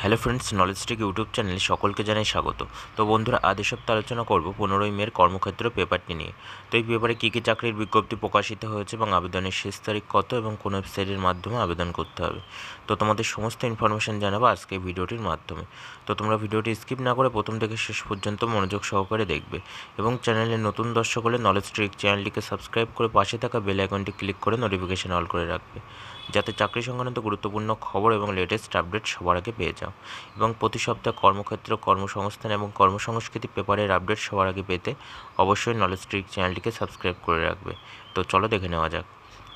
Hello friends, knowledge take YouTube চ্যানেলে সকলকে জানাই স্বাগত। তো বন্ধুরা, আজ এই সপ্তাহে আলোচনা করব 15ই মের কর্মক্ষেত্র পেপারটি নিয়ে। তো এই পেপারে কী কী চাকরির বিজ্ঞপ্তি প্রকাশিত হয়েছে এবং আবেদনের শেষ তারিখ কত এবং কোন ওয়েবসাইটের মাধ্যমে আবেদন করতে হবে, তো তোমাদের সমস্ত ইনফরমেশান জানাবো আজকে এই ভিডিওটির মাধ্যমে। তো তোমরা ভিডিওটি স্কিপ না করে প্রথম থেকে শেষ পর্যন্ত মনোযোগ সহকারে দেখবে এবং চ্যানেলে নতুন দর্শক হলে নলেজ টেক চ্যানেলটিকে সাবস্ক্রাইব করে পাশে থাকা বেল আইকনটি ক্লিক করে নোটিফিকেশন অল করে রাখবে, যাতে চাকরি সংক্রান্ত গুরুত্বপূর্ণ খবর এবং লেটেস্ট আপডেট সবার আগে পেয়ে যাও। এবং প্রতি সপ্তাহে কর্মক্ষেত্র, কর্মসংস্থান এবং কর্মসংস্কৃতি পেপারের আপডেট সবার আগে পেতে অবশ্যই নলেজ ট্রিক চ্যানেলটিকে সাবস্ক্রাইব করে রাখবে। তো চলো দেখে নেওয়া যাক।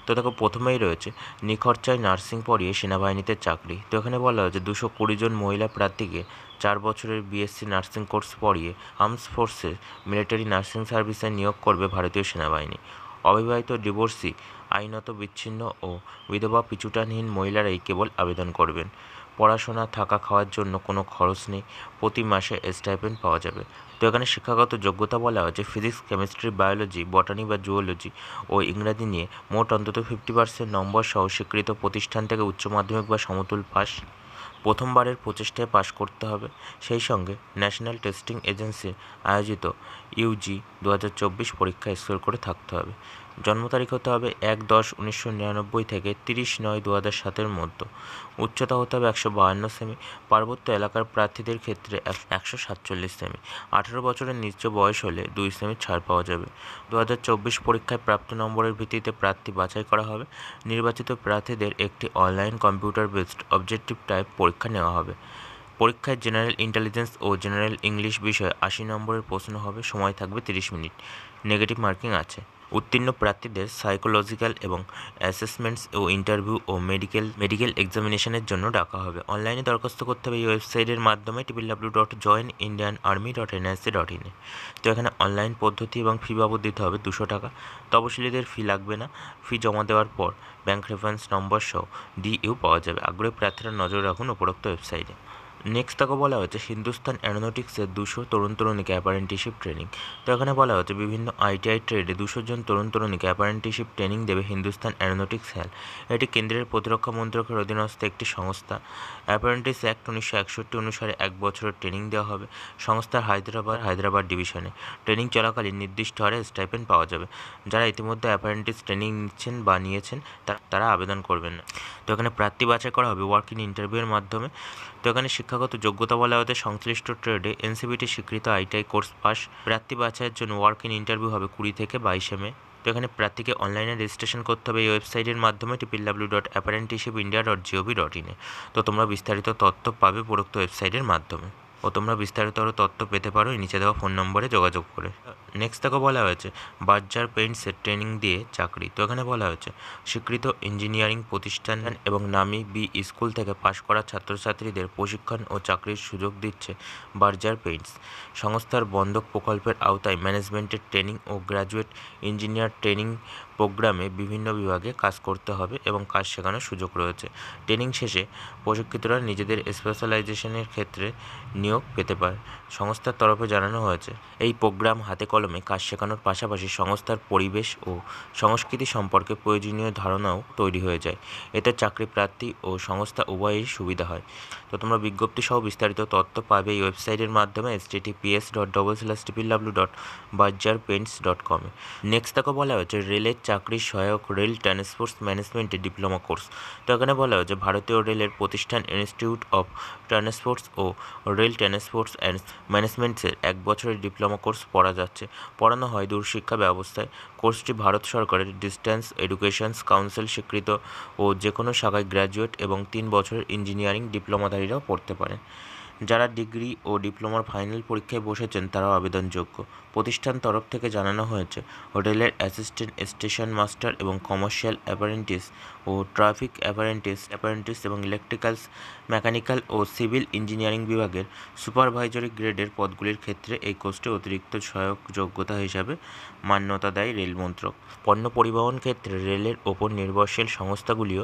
তো দেখো, প্রথমেই রয়েছে নিখরচায় নার্সিং পড়িয়ে সেনাবাহিনীতে চাকরি। তো এখানে বলা হয়েছে 220 জন মহিলা প্রার্থীকে 4 বছরের বিএসসি নার্সিং কোর্স পড়িয়ে আর্মস ফোর্সের মিলিটারি নার্সিং সার্ভিসে নিয়োগ করবে ভারতীয় সেনাবাহিনী। অবিবাহিত, ডিভোর্সি, আইনত বিচ্ছিন্ন ও বিধবা পিছুটানহীন মহিলারাই কেবল আবেদন করবেন। পড়াশোনা, থাকা, খাওয়ার জন্য কোনো খরচ নেই। প্রতি মাসে স্টাইপেন্ড পাওয়া যাবে। তো এখানে শিক্ষাগত যোগ্যতা বলা হয়েছে ফিজিক্স, কেমিস্ট্রি, বায়োলজি, বটানি বা জুওলজি ও ইংরাজি নিয়ে মোট অন্তত 50% নম্বর সহ স্বীকৃত প্রতিষ্ঠান থেকে উচ্চ মাধ্যমিক বা সমতুল পাস প্রথমবারের প্রচেষ্টায় পাশ করতে হবে। সেই সঙ্গে ন্যাশনাল টেস্টিং এজেন্সির আয়োজিত ইউজি 2024 পরীক্ষায় স্কোর করে থাকতে হবে। জন্ম তারিখ হতে হবে 1-10-1999 থেকে 30-9-2007 মধ্যে। উচ্চতা হতে হবে 152 সেমি। পার্বত্য এলাকার প্রার্থীদের ক্ষেত্রে 147 সেমি। 18 বছরের নিচে বয়স হলে 2 সেমি ছাড় পাওয়া যাবে। 2024 পরীক্ষায় প্রাপ্ত নম্বরের ভিত্তিতে প্রার্থী বাছাই করা হবে। নির্বাচিত প্রার্থীদের একটি online computer based objective type পরীক্ষা নেওয়া হবে। পরীক্ষায় জেনারেল ইন্টেলিজেন্স ও জেনারেল ইংলিশ বিষয়ে 80 নম্বরের প্রশ্ন হবে। সময় থাকবে 30 মিনিট। নেগেটিভ মার্কিং আছে। উত্তীর্ণ প্রার্থীদের সাইকোলজিক্যাল এবং অ্যাসেসমেন্টস ও ইন্টারভিউ ও মেডিকেল এক্সামিনেশনের জন্য ডাকা হবে। অনলাইনে দরখাস্ত করতে হবে এই ওয়েবসাইটের মাধ্যমে www.joinindianarmy.nic.in। তো এখানে অনলাইন পদ্ধতি এবং ফি বাবদ দিতে হবে 200 টাকা। তপশিলীদের ফি লাগবে না। ফি জমা দেওয়ার পর ব্যাংক রেফারেন্স নম্বর সহ ডিইউ পাওয়া যাবে। আগ্রহী প্রার্থীরা নজর রাখুন উপরোক্ত ওয়েবসাইটে। নেক্সট তাকে বলা হয়েছে হিন্দুস্তান অ্যারোনটিক্সের 200 তরুণ তরুণীকে অ্যাপারেন্টিসশিপ ট্রেনিং। তো এখানে বলা হচ্ছে বিভিন্ন আইটিআই ট্রেডে 200 জন তরুণ তরুণীকে অ্যাপারেন্টিসশিপ ট্রেনিং দেবে হিন্দুস্তান অ্যারোনটিক্স হেল। এটি কেন্দ্রের প্রতিরক্ষা মন্ত্রকের অধীনস্থ একটি সংস্থা। অ্যাপারেন্টিস অ্যাক্ট 1961 অনুসারে 1 বছরের ট্রেনিং দেওয়া হবে। সংস্থার হায়দ্রাবাদ ডিভিশনে। ট্রেনিং চলাকালীন নির্দিষ্ট হারে স্টাইপেন্ড পাওয়া যাবে। যারা ইতিমধ্যে অ্যাপারেন্টিস ট্রেনিং নিচ্ছেন বা নিয়েছেন তারা আবেদন করবেন না। তো এখানে প্রার্থী বাছাই করা হবে ওয়ার্ক ইন ইন্টারভিউয়ের মাধ্যমে। তো এখানে শিক্ষাগত যোগ্যতা বলা হতে সংশ্লিষ্ট ট্রেডে এনসিবিটি স্বীকৃত আইটিআই কোর্স পাস। প্রার্থী বাছাইয়ের জন্য ওয়ার্ক ইন ইন্টারভিউ হবে 20 থেকে 22 মে। তো এখানে প্রার্থীকে অনলাইনে রেজিস্ট্রেশন করতে হবে এই ওয়েবসাইটের মাধ্যমে www.apprenticeshipindia.gov.in। তো তোমরা বিস্তারিত তথ্য পাবে উপরোক্ত ওয়েবসাইটের মাধ্যমে ও তোমরা বিস্তারিত আরও তথ্য পেতে পারো এই নিচে দেওয়া ফোন নম্বরে যোগাযোগ করে। নেক্সট তাকে বলা হয়েছে বার্জার পেইন্টসের ট্রেনিং দিয়ে চাকরি। তো এখানে বলা হয়েছে স্বীকৃত ইঞ্জিনিয়ারিং প্রতিষ্ঠান এবং নামী বি স্কুল থেকে পাশ করা ছাত্রছাত্রীদের প্রশিক্ষণ ও চাকরির সুযোগ দিচ্ছে বার্জার পেইন্টস। সংস্থার বন্ধক প্রকল্পের আওতায় ম্যানেজমেন্টের ট্রেনিং ও গ্র্যাজুয়েট ইঞ্জিনিয়ার ট্রেনিং প্রোগ্রামে বিভিন্ন বিভাগে কাজ করতে হবে এবং কাজ শেখানোর সুযোগ রয়েছে। ট্রেনিং শেষে প্রশিক্ষিতরা নিজেদের স্পেশালাইজেশনের ক্ষেত্রে নিয়োগ পেতে পারে। সংস্থার তরফে জানানো হয়েছে এই প্রোগ্রাম হাতে কলমে কাজ শেখানোর পাশাপাশি সংস্থার পরিবেশ ও সংস্কৃতি সম্পর্কে প্রয়োজনীয় ধারণাও তৈরি হয়ে যায়। এতে চাকরি প্রার্থী ও সংস্থা উভয়েরই সুবিধা হয়। তো তোমরা বিজ্ঞপ্তি সহ বিস্তারিত তথ্য পাবে এই ওয়েবসাইটের মাধ্যমে https://www.bargerpaints.com। নেক্সট তাকে বলা হয়েছে রেলের চাকরির সহায়ক রেল ট্রান্সপোর্ট ম্যানেজমেন্টে ডিপ্লোমা কোর্স। তো এখানে বলা হয়েছে ভারতীয় রেলের প্রতিষ্ঠান ইনস্টিটিউট অফ ট্রান্সপোর্টস ও রেল ট্রান্সপোর্টস অ্যান্ড ম্যানেজমেন্টসের 1 বছরের ডিপ্লোমা কোর্স পড়ানো হয় দূরশিক্ষা ব্যবস্থায়। কোর্সটি ভারত সরকারের ডিস্ট্যান্স এডুকেশন কাউন্সিল স্বীকৃত ও যে কোনো শাখায় গ্র্যাজুয়েট এবং 3 বছরের ইঞ্জিনিয়ারিং ডিপ্লোমাধারীরাও পড়তে পারেন। যারা ডিগ্রি ও ডিপ্লোমার ফাইনাল পরীক্ষায় বসেছেন তারাও আবেদনযোগ্য। প্রতিষ্ঠান তরফ থেকে জানানো হয়েছে রেলের অ্যাসিস্ট্যান্ট স্টেশন মাস্টার এবং কমার্শিয়াল অ্যাপারেন্টিস ও ট্রাফিক অ্যাপারেন্টিস এবং ইলেকট্রিক্যালস, মেকানিক্যাল ও সিভিল ইঞ্জিনিয়ারিং বিভাগের সুপারভাইজরি গ্রেডের পদগুলির ক্ষেত্রে এই কোর্সটি অতিরিক্ত সহায়ক যোগ্যতা হিসাবে মান্যতা দেয় রেল মন্ত্রক। পণ্য পরিবহন ক্ষেত্রে রেলের ওপর নির্ভরশীল সংস্থাগুলিও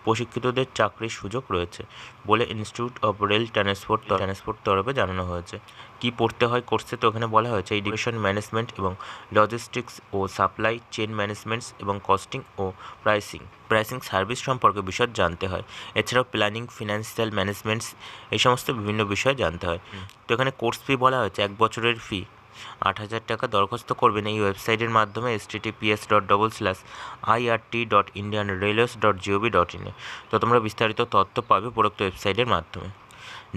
প্রশিক্ষিতদের চাকরির সুযোগ রয়েছে বলে institute of rail transport transport তরফে জানানো হয়েছে। কি পড়তে হয় কোর্সে, তো এখানে বলা হয়েছে এডুকেশন ম্যানেজমেন্ট এবং লজিস্টিক্স ও সাপ্লাই চেন ম্যানেজমেন্টস এবং কস্টিং ও প্রাইসিং সার্ভিস সম্পর্কে বিষয় জানতে হয়। এছাড়াও প্ল্যানিং, ফিনান্সিয়াল ম্যানেজমেন্টস এই সমস্ত বিভিন্ন বিষয় জানতে হয়। তো এখানে কোর্স ফি বলা হয়েছে 1 বছরের ফি 8,000 টাকা। দরখাস্ত করবেন এই ওয়েবসাইটের মাধ্যমে https://irt.indianrailways.gov.in এ। তো তোমরা বিস্তারিত তথ্য পাবে উপরোক্ত ওয়েবসাইটের মাধ্যমে।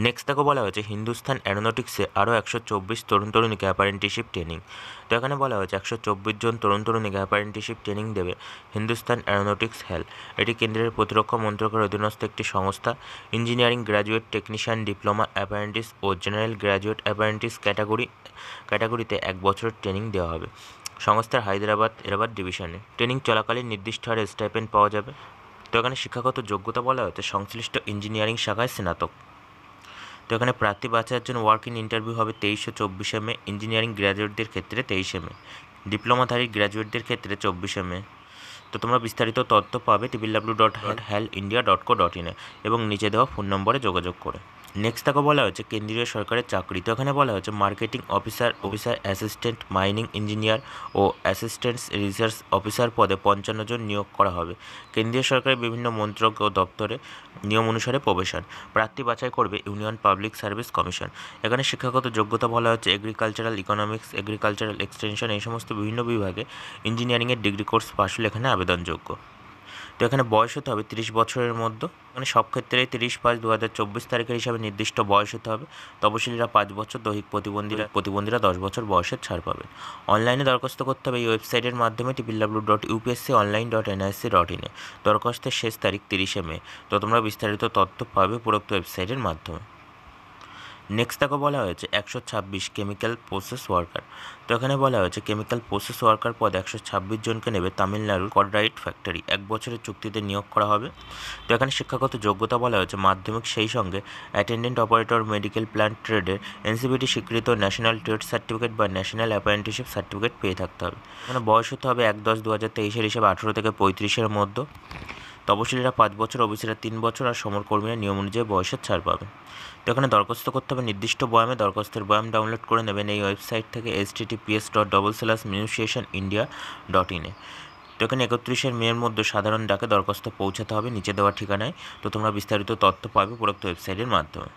নেক্সট তাকে বলা হয়েছে হিন্দুস্তান অ্যারোনটিক্সে আরও 124 তরুণ তরুণীকে অ্যাপারেন্টিসশিপ ট্রেনিং। তো এখানে বলা হয়েছে 124 জন তরুণ তরুণীকে অ্যাপারেন্টিসশিপ ট্রেনিং দেবে হিন্দুস্তান অ্যারোনটিক্স হেল। এটি কেন্দ্রের প্রতিরক্ষা মন্ত্রকের অধীনস্থ একটি সংস্থা। Engineering graduate, technician, diploma apprentice ও জেনারেল গ্র্যাজুয়েট অ্যাপারেন্টিস ক্যাটাগরিতে 1 বছরের ট্রেনিং দেওয়া হবে। সংস্থার হায়দ্রাবাদ ডিভিশনে ট্রেনিং চলাকালীন নির্দিষ্ট হারে স্টাইপেন্ড পাওয়া যাবে। তো এখানে শিক্ষাগত যোগ্যতা বলা হয়েছে সংশ্লিষ্ট ইঞ্জিনিয়ারিং শাখায় স্নাতক। তো এখানে প্রার্থী বাছাইয়ের জন্য ওয়ার্ক ইন ইন্টারভিউ হবে 23 ও 24 মে। ইঞ্জিনিয়ারিং গ্র্যাজুয়েটদের ক্ষেত্রে 23 মে, ডিপ্লোমাধারী গ্র্যাজুয়েটদের ক্ষেত্রে 24 মে। তো তোমরা বিস্তারিত তথ্য পাবে www.helindia.co.in এবং নিচে দেওয়া ফোন নম্বরে যোগাযোগ করে। নেক্সট তাকে বলা হয়েছে কেন্দ্রীয় সরকারের চাকরি। তো এখানে বলা হয়েছে marketing officer, assistant, mining engineer ও অ্যাসিস্ট্যান্ট রিসার্চ অফিসার পদে 55 জন নিয়োগ করা হবে। কেন্দ্রীয় সরকারের বিভিন্ন মন্ত্রক ও দপ্তরে নিয়ম অনুসারে প্রবেশন। প্রার্থী বাছাই করবে ইউনিয়ন পাবলিক সার্ভিস কমিশন। এখানে শিক্ষাগত যোগ্যতা বলা হচ্ছে এগ্রিকালচারাল ইকোনমিক্স, এগ্রিকালচারাল এক্সটেনশন এই সমস্ত বিভিন্ন বিভাগে ইঞ্জিনিয়ারিংয়ের ডিগ্রি কোর্স পাশ হলে এখানে আবেদনযোগ্য। তো এখানে বয়স হতে হবে 30 বছরের মধ্যে। মানে সব ক্ষেত্রে 30/5/2024 তারিখের হিসাবে নির্দিষ্ট বয়স হতে হবে। তপশিলীরা 5 বছর, দৈহিক প্রতিবন্ধীরা 10 বছর বয়সের ছাড় পাবে। অনলাইনে দরখাস্ত করতে হবে এই ওয়েবসাইটের মাধ্যমে www.upsconline.nic.in এ। দরখাস্তের শেষ তারিখ 30 মে। তো তোমরা বিস্তারিত তথ্য পাবে উপরোক্ত ওয়েবসাইটের মাধ্যমে। নেক্সট তাকে বলা হয়েছে 126 কেমিক্যাল প্রসেস ওয়ার্কার। তো এখানে বলা হয়েছে কেমিক্যাল প্রসেস ওয়ার্কার পদে 126 জনকে নেবে তামিলনাড়ুর কডরাইট ফ্যাক্টরি। 1 বছরের চুক্তিতে নিয়োগ করা হবে। তো এখানে শিক্ষাগত যোগ্যতা বলা হয়েছে মাধ্যমিক, সেই সঙ্গে অ্যাটেন্ডেন্ট অপারেটর, মেডিকেল প্ল্যান্ট ট্রেডের এনসিবিটি স্বীকৃত ন্যাশনাল ট্রেড সার্টিফিকেট বা ন্যাশনাল অ্যাপ্রেন্টিসশিপ সার্টিফিকেট পেয়ে থাকতে হবে। মানে বয়স হতে হবে 1/10/2023 হিসেবে 18 থেকে 35-এর মধ্যে। তপশিলীরা 5 বছর, ওবিসিরা 3 বছর আর সমরকর্মীরা নিয়ম অনুযায়ী বয়সের ছাড় পাবে। তো এখানে দরখাস্ত করতে হবে নির্দিষ্ট বয়ামে। দরখাস্তের বয়াম ডাউনলোড করে নেবেন এই ওয়েবসাইট থেকে https://minusiationindia.in এ। তো এখানে 31 মের মধ্যে সাধারণ ডাকে দরখাস্ত পৌঁছাতে হবে নিচে দেওয়া ঠিকানায়। তো তোমরা বিস্তারিত তথ্য পাবে উপরোক্ত ওয়েবসাইটের মাধ্যমে।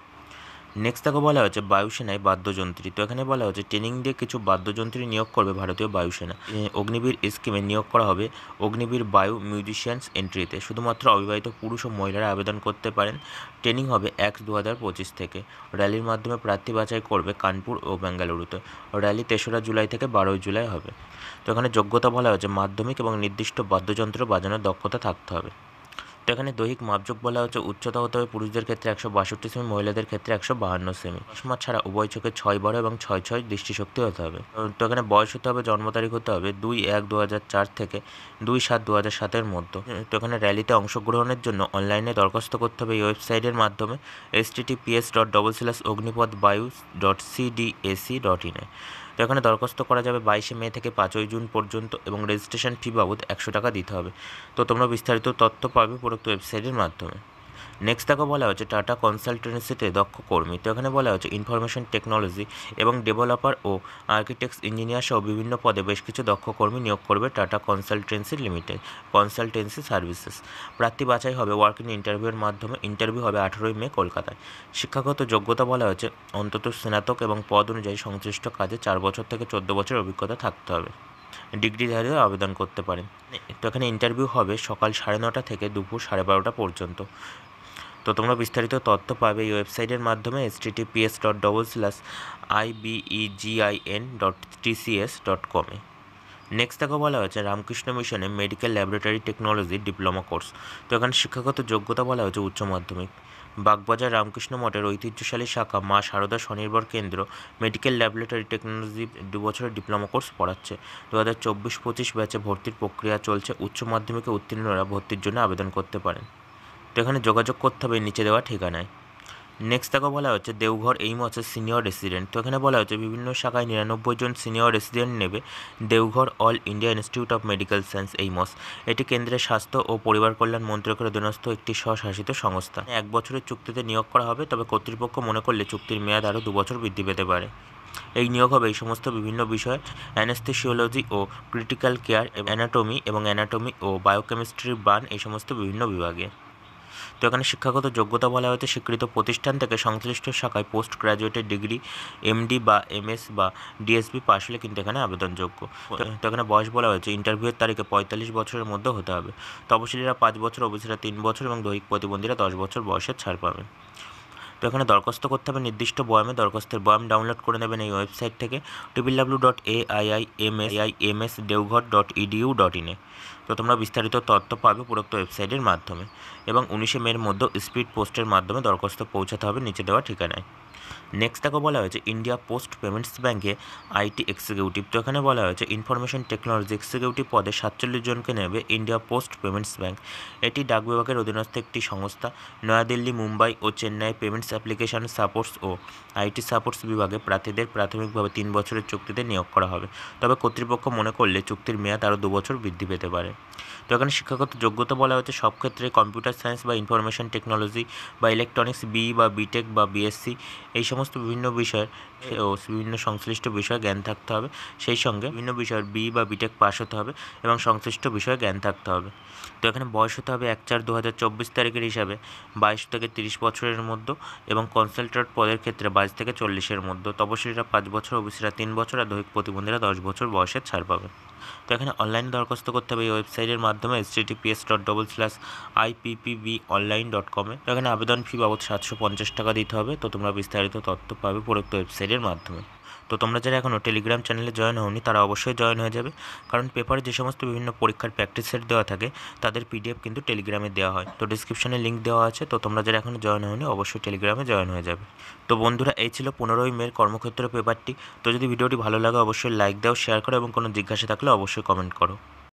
নেক্সট তাকে বলা হয়েছে বায়ুসেনায় বাদ্যযন্ত্রী। তো এখানে বলা হয়েছে ট্রেনিং দিয়ে কিছু বাদ্যযন্ত্রী নিয়োগ করবে ভারতীয় বায়ুসেনা। অগ্নিবীর স্কিমে নিয়োগ করা হবে অগ্নিবীর বায়ু মিউজিশিয়ানস এন্ট্রিতে। শুধুমাত্র অবিবাহিত পুরুষ ও মহিলারা আবেদন করতে পারেন। ট্রেনিং হবে 1/2025 থেকে। র্যালির মাধ্যমে প্রার্থী বাছাই করবে কানপুর ও বেঙ্গালুরুতে। র্যালি 3রা জুলাই থেকে 12 জুলাই হবে। তো এখানে যোগ্যতা বলা হয়েছে মাধ্যমিক এবং নির্দিষ্ট বাদ্যযন্ত্র বাজানোর দক্ষতা থাকতে হবে। তো এখানে দৈহিক মাপযোগ বলা হচ্ছে উচ্চতা হতে হবে পুরুষদের ক্ষেত্রে 162 সেমি, মহিলাদের ক্ষেত্রে 152 সেমি। চশমা ছাড়া উভয় চোখে 6 এবং 6 দৃষ্টিশক্তি হতে হবে। তো এখানে বয়স হতে হবে, জন্ম তারিখ হতে হবে 2/1/2004 থেকে 2/7/2007-এর মধ্যে। তো এখানে র্যালিতে অংশগ্রহণের জন্য অনলাইনে দরখাস্ত করতে হবে এই ওয়েবসাইটের মাধ্যমে https://ognipothbayus.cdac.in এ। তো এখানে দরখাস্ত করা যাবে 22 মে থেকে 5 জুন পর্যন্ত এবং রেজিস্ট্রেশন ফি বাবদ 100 টাকা দিতে হবে। তো তোমরা বিস্তারিত তথ্য পাবে উপরোক্ত ওয়েবসাইটের মাধ্যমে। নেক্সট তাকে বলা হচ্ছে টাটা কনসালটেন্সিতে দক্ষ কর্মী। তো এখানে বলা হচ্ছে ইনফরমেশন টেকনোলজি এবং ডেভেলপার ও আর্কিটেক্টস ইঞ্জিনিয়ার সহ বিভিন্ন পদে বেশ কিছু দক্ষ কর্মী নিয়োগ করবে tata consultancy limited consultancy services. প্রার্থী বাছাই হবে ওয়ার্ক ইন ইন্টারভিউয়ের মাধ্যমে। ইন্টারভিউ হবে 18 মে কলকাতায়। শিক্ষাগত যোগ্যতা বলা হচ্ছে অন্তত স্নাতক এবং পদ অনুযায়ী সংশ্লিষ্ট কাজে 4 বছর থেকে 14 বছর অভিজ্ঞতা থাকতে হবে। ডিগ্রিধারীরা আবেদন করতে পারেন। তো এখানে ইন্টারভিউ হবে সকাল 9:30 থেকে দুপুর 12:30 পর্যন্ত। তো তোমরা বিস্তারিত তথ্য পাবে এই ওয়েবসাইটের মাধ্যমে https://ibegin.tcs.com এ। নেক্সট তাকে বলা হয়েছে রামকৃষ্ণ মিশনে medical laboratory technology diploma course. তো এখানে শিক্ষাগত যোগ্যতা বলা হয়েছে উচ্চ মাধ্যমিক। বাগবাজার রামকৃষ্ণ মঠের ঐতিহ্যশালী শাখা মা শারদা স্বনির্ভর কেন্দ্র মেডিকেল ল্যাবরেটরি টেকনোলজি 2 বছরের ডিপ্লোমা কোর্স পড়াচ্ছে। 2024-25 ব্যাচে ভর্তির প্রক্রিয়া চলছে। উচ্চ মাধ্যমিকে উত্তীর্ণরা ভর্তির জন্য আবেদন করতে পারেন। তো এখানে যোগাযোগ করতে হবে নিচে দেওয়া ঠিকানায়। নেক্সট তাকে বলা হচ্ছে দেওঘর এইমসের সিনিয়র রেসিডেন্ট। তো এখানে বলা হচ্ছে বিভিন্ন শাখায় 99 জন সিনিয়র রেসিডেন্ট নেবে Deoghar All India Institute of Medical Science AIIMS. এটি কেন্দ্রের স্বাস্থ্য ও পরিবার কল্যাণ মন্ত্রকের অধীনস্থ একটি স্বশাসিত সংস্থা। 1 বছরের চুক্তিতে নিয়োগ করা হবে, তবে কর্তৃপক্ষ মনে করলে চুক্তির মেয়াদ আরও 2 বছর বৃদ্ধি পেতে পারে। এই নিয়োগ হবে এই সমস্ত বিভিন্ন বিষয় অ্যানেস্থেসিওলজি ও ক্রিটিক্যাল কেয়ার, অ্যানাটমি ও বায়োকেমিস্ট্রির বান, এই সমস্ত বিভিন্ন বিভাগে। তো এখানে শিক্ষাগত যোগ্যতা বলা হয়েছে স্বীকৃত প্রতিষ্ঠান থেকে সংশ্লিষ্ট শাখায় পোস্ট গ্র্যাজুয়েটের ডিগ্রি এমডি বা এমএস বা ডিএসবি পাশ হলে কিন্তু এখানে আবেদনযোগ্য। তো এখানে বয়স বলা হয়েছে ইন্টারভিউয়ের তারিখে 45 বছরের মধ্যে হতে হবে। তপশিলীরা 5 বছর, ওবিসিরা 3 বছর এবং দৈহিক প্রতিবন্ধীরা 10 বছর বয়সের ছাড় পাবে। তো এখানে দরখাস্ত করতে হবে নির্দিষ্ট বয়ামে। দরখাস্তের বয়াম ডাউনলোড করে নেবেন এই ওয়েবসাইট থেকে www.aiimsdeoghar.edu.in এ। তো তোমরা বিস্তারিত তথ্য পাবে উপরোক্ত ওয়েবসাইটের মাধ্যমে। এবং 19 মের মধ্যে স্পিড পোস্টের মাধ্যমে দরখাস্ত পৌঁছাতে হবে নিচে দেওয়া ঠিকানায়। নেক্সট তাকে বলা হয়েছে ইন্ডিয়া পোস্ট পেমেন্টস ব্যাঙ্কে আইটি এক্সিকিউটিভ। তো এখানে বলা হয়েছে ইনফরমেশন টেকনোলজি এক্সিকিউটিভ পদে 47 জনকে নেবে ইন্ডিয়া পোস্ট পেমেন্টস ব্যাঙ্ক। এটি ডাক বিভাগের অধীনস্থ একটি সংস্থা। নয়াদিল্লি, মুম্বাই ও চেন্নাই পেমেন্টস অ্যাপ্লিকেশন সাপোর্টস ও আইটি সাপোর্টস বিভাগে প্রার্থীদের প্রাথমিকভাবে 3 বছরের চুক্তিতে নিয়োগ করা হবে, তবে কর্তৃপক্ষ মনে করলে চুক্তির মেয়াদ আরও 2 বছর বৃদ্ধি পেতে পারে। তো এখানে শিক্ষাগত যোগ্যতা বলা হচ্ছে সব ক্ষেত্রে কম্পিউটার সায়েন্স বা ইনফরমেশন টেকনোলজি বা ইলেকট্রনিক্স বা বিটেক বা বিএসসি, এই সমস্ত বিভিন্ন বিষয়ের ও বিভিন্ন সংশ্লিষ্ট বিষয়ে জ্ঞান থাকতে হবে। সেই সঙ্গে বিভিন্ন বিষয়ের বা বিটেক পাস হতে হবে এবং সংশ্লিষ্ট বিষয়ে জ্ঞান থাকতে হবে। তো এখানে বয়স হতে হবে 1/4/2024 তারিখের হিসাবে 22 থেকে 30 বছরের মধ্যে এবং কনসালটেন্ট পদের ক্ষেত্রে 22 থেকে 40-এর মধ্যে। তপশিলীরা 5 বছর, ওবিসিরা 3 বছর আর দৈহিক প্রতিবন্ধীরা 10 বছর বয়সের ছাড় পাবে। তো এখানে অনলাইনে দরখাস্ত করতে হবে এই ওয়েবসাইটের মাধ্যমে https://ippbonline.com এ। তো এখানে আবেদন ফি বাবদ 750 টাকা দিতে হবে। তো তোমরা বিস্তারিত তথ্য পাবে উপরোক্ত ওয়েবসাইটের মাধ্যমে। তো তোমরা যারা এখনও টেলিগ্রাম চ্যানেলে জয়েন হওনি তারা অবশ্যই জয়েন হয়ে যাবে, কারণ পেপারে যে সমস্ত বিভিন্ন পরীক্ষার প্র্যাকটিস সেট দেওয়া থাকে তাদের পিডিএফ কিন্তু টেলিগ্রামে দেওয়া হয়। তো ডিসক্রিপশনে লিঙ্ক দেওয়া আছে। তো তোমরা যারা এখনও জয়েন হওনি অবশ্যই টেলিগ্রামে জয়েন হয়ে যাবে। তো বন্ধুরা, এই ছিল 15 মের কর্মক্ষেত্র পেপারটি। তো যদি ভিডিওটি ভালো লাগে অবশ্যই লাইক দাও, শেয়ার করো এবং কোনো জিজ্ঞাসা থাকলে অবশ্যই কমেন্ট করো।